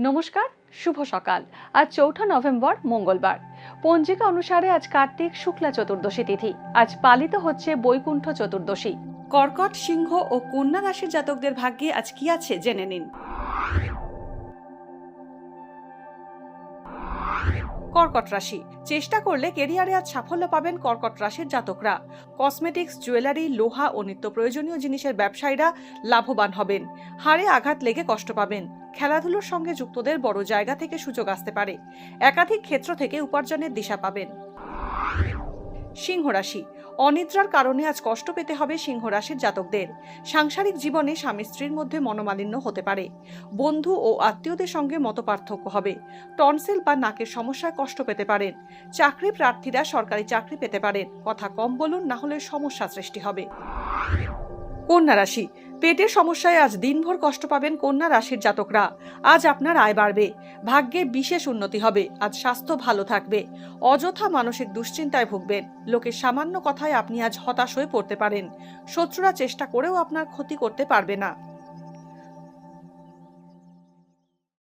নমস্কার, শুভ সকাল। আজ 4 নভেম্বর মঙ্গলবার। পঞ্জিকা অনুসারে আজ কার্তিক শুক্লা চতুর্দশী তিথি। আজ পালিত হচ্ছে বৈকুণ্ঠ চতুর্দশী। কর্কট, সিংহ ও কন্যা রাশির জাতকদের ভাগ্যে আজ কি আছে জেনে নিন। কর্কট রাশি, চেষ্টা করলে কেরিয়ারে আজ সাফল্য পাবেন কর্কট রাশির জাতকরা। কসমেটিক্স, জুয়েলারি, লোহা ও নিত্য প্রয়োজনীয় জিনিসের ব্যবসায়ীরা লাভবান হবেন। হাড়ে আঘাত লেগে কষ্ট পাবেন। খেলাধুলোর সঙ্গে যুক্তদের বড় জায়গা থেকে সুযোগ আসতে পারে। একাধিক ক্ষেত্র থেকে উপার্জনের দিশা পাবেন। সিংহ রাশি, অনিদ্রার কারণে আজ কষ্ট পেতে হবে সিংহ রাশির জাতকদের। সাংসারিক জীবনে স্বামী স্ত্রীর মধ্যে মনোমালিন্য হতে পারে। বন্ধু ও আত্মীয়দের সঙ্গে মতপার্থক্য হবে। টনসিল বা নাকের সমস্যায় কষ্ট পেতে পারেন। চাকরি প্রার্থীরা সরকারি চাকরি পেতে পারেন। কথা কম বলুন, না হলে সমস্যা সৃষ্টি হবে। কন্যা রাশি, পেটের সমস্যায় আজ দিনভর কষ্ট পাবেন কন্যা রাশির জাতকরা। আজ আপনার আয় বাড়বে। ভাগ্যে বিশেষ উন্নতি হবে। আজ স্বাস্থ্য ভালো থাকবে। অযথা মানসিক দুশ্চিন্তায় ভুগবেন। লোকের সামান্য কথায় আপনি আজ হতাশ হয়ে পড়তে পারেন। শত্রুরা চেষ্টা করেও আপনার ক্ষতি করতে পারবে না।